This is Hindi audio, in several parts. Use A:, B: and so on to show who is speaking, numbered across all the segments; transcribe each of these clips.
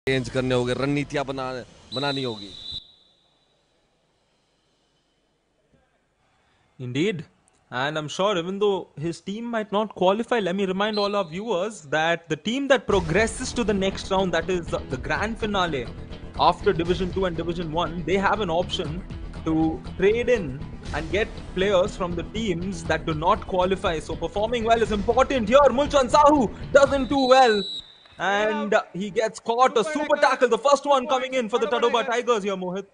A: चेंज करने होंगे, रणनीतियां बनानी होगी।
B: Indeed. And I'm sure even though his team might not qualify, let me remind all our viewers that the team that progresses to the next round, that is the grand finale after Division 2 and Division 1, they have an option to trade in and get players from the teams that do not qualify. So performing well is important here. Mulchan Sahu doesn't do well. And he gets caught. A super tackle, the first one coming in for the Tadoba Tigers here, Mohit.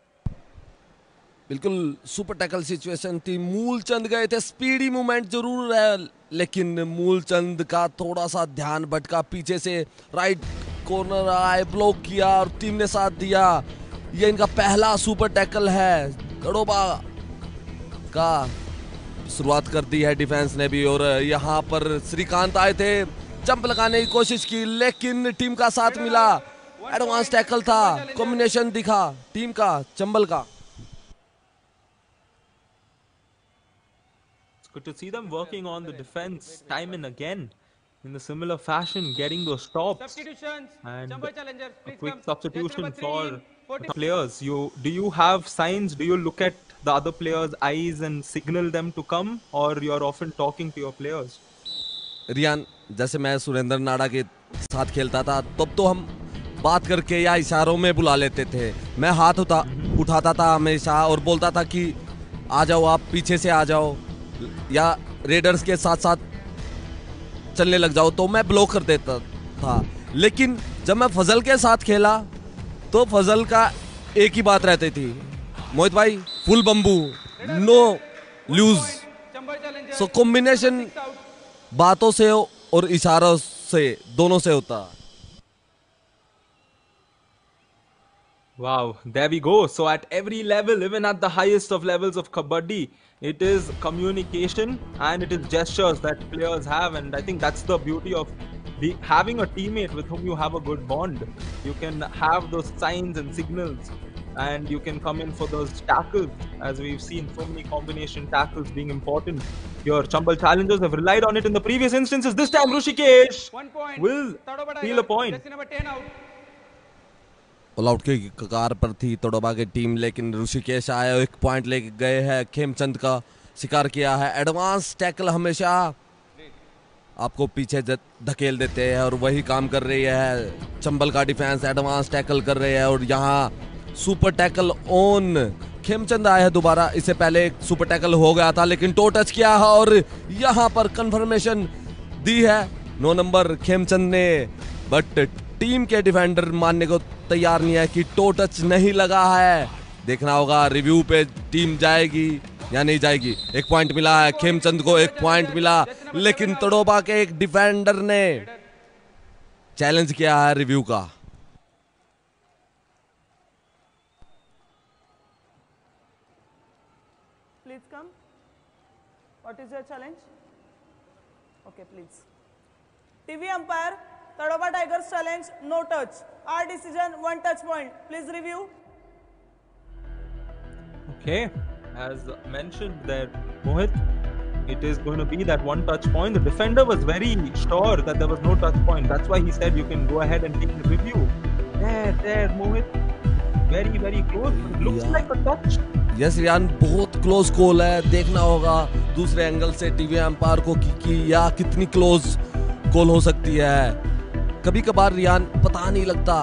A: बिल्कुल सुपर टैकल सिचुएशन थी। मूलचंद गए थे, स्पीडी मूवमेंट जरूर है, लेकिन मूलचंद का थोड़ा सा ध्यान भटका, पीछे से राइट कॉर्नर आए, ब्लॉक किया और टीम ने साथ दिया। ये इनका पहला सुपर टैकल है। तड़ोबा का शुरुआत कर दी है डिफेंस ने भी, और यहाँ पर श्रीकांत आए थे, जंप लगाने की कोशिश की, लेकिन टीम का साथ मिला। एडवांस टैकल था, कॉम्बिनेशन दिखा टीम का, चंबल का।
B: Good to see them working on the defense time and again in the similar fashion, getting those stops and a quick substitution for the players. Do you have signs? Do you look at the other players' eyes and signal them to come, or you're often talking to your players?
A: Riyan, जैसे मैं सुरेंद्र नाड़ा के साथ खेलता था तब तो हम बात करके या इशारों में बुला लेते थे। मैं हाथ उठाता था हमेशा और बोलता था कि आ जाओ, आप पीछे से आ जाओ या रेडर्स के साथ साथ चलने लग जाओ, तो मैं ब्लॉक कर देता था। लेकिन जब मैं फजल के साथ खेला तो फजल का एक ही बात रहती थी, मोहित भाई full bamboo, no loose. So combination बातों से और इशारों से, दोनों से होता।
B: Wow, there we go. So at every level, even at the highest of levels of kabaddi, it is communication and it is gestures that players have, and I think that's the beauty of having a teammate with whom you have a good bond. You can have those signs and signals, and you can come in for those tackles, as we've seen so many combination tackles being important. Your Chambal challengers have relied on it in the previous instances. This time Rushikesh will steal a point.
A: All out की कगार पर थी तड़ोबा की टीम, लेकिन ऋषिकेश आए, एक पॉइंट लेके गए हैं। खेमचंद का शिकार किया है। एडवांस टैकल हमेशा आपको पीछे धकेल देते हैं और वही काम कर रही है चंबल का डिफेंस। एडवांस टैकल कर रहे हैं और यहाँ सुपर टैकल ऑन। खेमचंद आए हैं दोबारा, इससे पहले एक सुपर टैकल हो गया था लेकिन टो टच किया है और यहाँ पर कंफर्मेशन दी है 9 नंबर खेमचंद ने, बट टीम के डिफेंडर मानने को तैयार नहीं है कि टो टच नहीं लगा है। देखना होगा रिव्यू पे टीम जाएगी या नहीं जाएगी। एक पॉइंट मिला है खेमचंद को, एक पॉइंट मिला, लेकिन तड़ोबा के एक डिफेंडर ने चैलेंज किया है रिव्यू का।
C: Please come, what is your challenge? Okay please. TV umpire, Tadoba Tigers challenge, no touch. Our decision, 1 touch point. Please review.
B: Okay, as mentioned there, Mohit, it is going to be that 1 touch point. The defender was very sure that there was no touch point. That's why he said you can go ahead and take the review. There, Mohit. Very, very close. It looks like a touch.
A: Yes Riyan, बहुत क्लोज कॉल है। देखना होगा दूसरे एंगल से टीवी अंपायर को कि या कितनी क्लोज कॉल हो सकती है। कभी कभार रियान पता नहीं लगता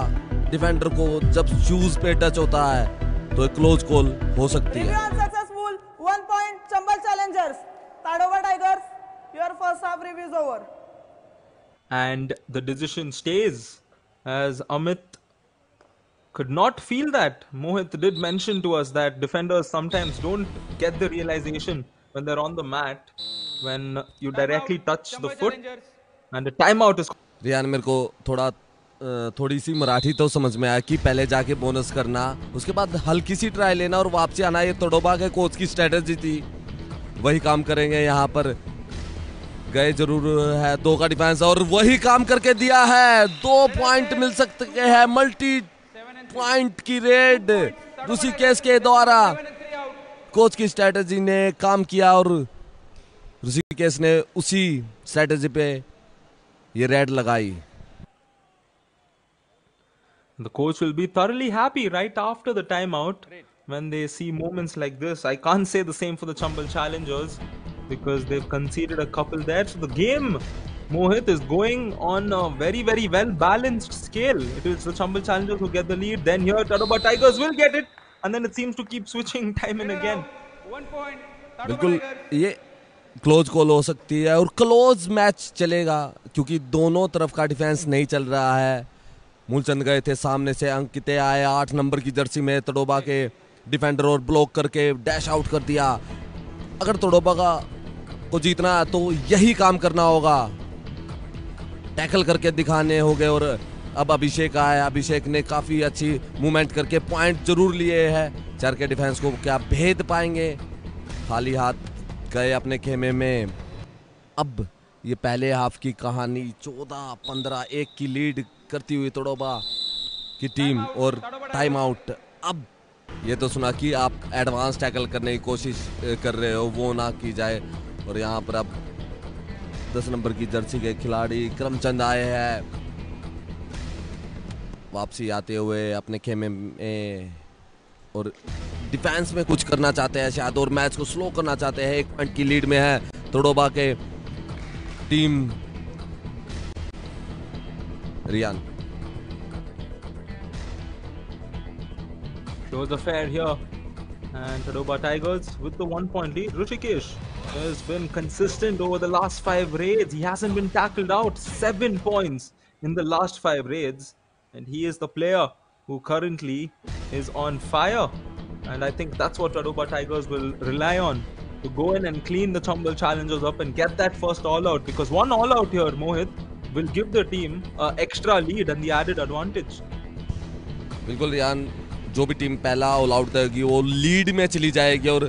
A: डिफेंडर को, जब शूज पे टच होता है तो एक क्लोज कॉल हो सकती है।
C: Successful, 1 point Chambal challengers. Tadoba Tigers, your first half review is over.
B: And the decision stays, as Amit could not feel that. Mohit did mention to us that defenders sometimes don't get the realization when they're on the mat, when you directly touch the foot, and the timeout is.
A: Riyan, मेरे को थोड़ी सी मराठी तो समझ में आया कि पहले जाके बोनस करना, उसके बाद हल्की सी ट्राई लेना और वापसी आना। ये तड़ोबा के कोच की स्ट्रेटेजी थी, वही काम करेंगे। यहाँ पर गए जरूर है 2 का डिफेंस और वही काम करके दिया है। 2 पॉइंट मिल सकते हैं, मल्टी पॉइंट की रेड ऋषिकेश के द्वारा। कोच की स्ट्रेटेजी ने काम किया और ऋषिकेश ने उसी स्ट्रेटेजी पे ये रेड लगाई।
B: The coach will be thoroughly happy right after the timeout when they see moments like this. I can't say the same for the Chambal challengers because they've conceded a couple there. So the game, Mohit, is going on a very, very well balanced scale. It is the Chambal challengers who get the lead. Then here, Tadoba Tigers will get it. And then it seems to keep switching time and again.
D: 1 point.
A: बिल्कुल ये क्लोज कॉल हो सकती है और क्लोज मैच चलेगा क्योंकि दोनों तरफ का डिफेंस नहीं चल रहा है। मूलचंद गए थे सामने से, अंकिते आए 8 नंबर की जर्सी में तड़ोबा के डिफेंडर और ब्लॉक करके डैश आउट कर दिया। अगर तड़ोबा को जीतना है तो यही काम करना होगा, टैकल करके दिखाने होंगे। और अब अभिषेक आया, अभिषेक ने काफ़ी अच्छी मूवमेंट करके पॉइंट जरूर लिए हैं। चर के डिफेंस को क्या भेद पाएंगे? खाली हाथ गए अपने खेमे में। अब ये पहले हाफ की कहानी 14-15 की लीड करती हुई तड़ोबा की टीम और टाइम आउट। अब ये तो सुना कि आप एडवांस टैकल करने की कोशिश कर रहे हो, वो ना की जाए। और यहाँ पर अब 10 नंबर की जर्सी के खिलाड़ी करमचंद आए हैं वापसी आते हुए अपने खेमे में और डिफेंस में कुछ करना चाहते हैं शायद और मैच को स्लो करना चाहते हैं। 1 पॉइंट की लीड में है तड़ोबा के टीम। Riyan
B: Shows the fair here, and Tadoba Tigers with the 1 point lead. Rishikesh has been consistent over the last 5 raids. He hasn't been tackled out. 7 points in the last 5 raids, and he is the player who currently is on fire. And I think that's what Tadoba Tigers will rely on to go in and clean the Chambal challengers up and get that first all out, because one all out here, Mohit, will give the team an extra lead and the added advantage.
A: बिल्कुल रियान, जो भी टीम पहला ऑल आउट करेगी वो लीड में चली जाएगी और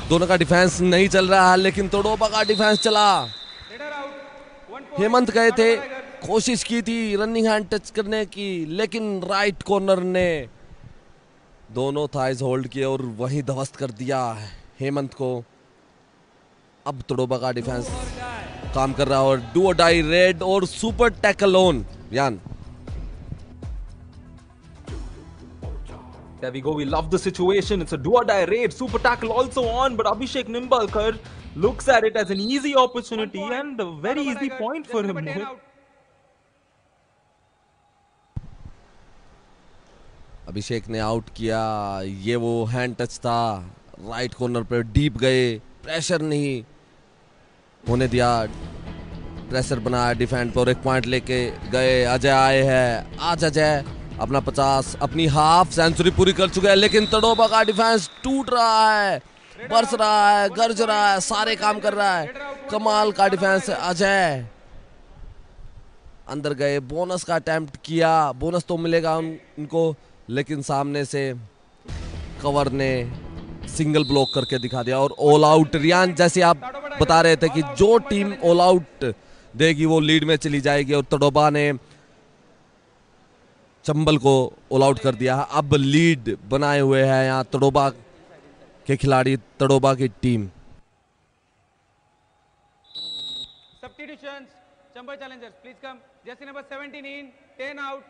A: दोनों का डिफेंस नहीं चल रहा है, लेकिन तड़ोबा का डिफेंस चला। हेमंत गए थे, कोशिश की थी रनिंग हैंड टच करने की, लेकिन राइट कॉर्नर ने दोनों थाइज होल्ड किए और वहीं ध्वस्त कर दिया हेमंत को। अब तड़ोबा का डिफेंस काम कर रहा है और डू और डाई रेड और सुपर टैकल ऑन। यान
B: There we go. We love the situation. It's a do-or-die raid. Super tackle also on, but Abhishek Nimbalkar looks at it as an easy opportunity and a very easy point for him.
A: अभिषेक ने आउट किया। ये वो हैंड टच था, राइट कॉर्नर पे डीप गए, प्रेशर नहीं होने दिया, प्रेशर बनाया डिफेंड पर, 1 पॉइंट लेके गए। अजय आए हैं, आज अजय अपना 50 अपनी हाफ सेंचुरी पूरी कर चुके हैं, लेकिन तड़ोबा का डिफेंस टूट रहा है, बरस रहा है, गरज रहा है, सारे काम कर रहा है। कमाल का डिफेंस है। अजय अंदर गए, बोनस का अटेम्प्ट किया, बोनस तो मिलेगा उनको, लेकिन सामने से कवर ने सिंगल ब्लॉक करके दिखा दिया और ऑल आउट। रियान, जैसे आप बता रहे थे कि जो टीम ऑल आउट देगी वो लीड में चली जाएगी और तड़ोबा ने चंबल को ऑल आउट कर दिया। अब लीड बनाए हुए हैं यहाँ तड़ोबा के खिलाड़ी, तड़ोबा की team.
D: Substitutions, Chambal challengers, please come. Jersey number 17 in, 10 out.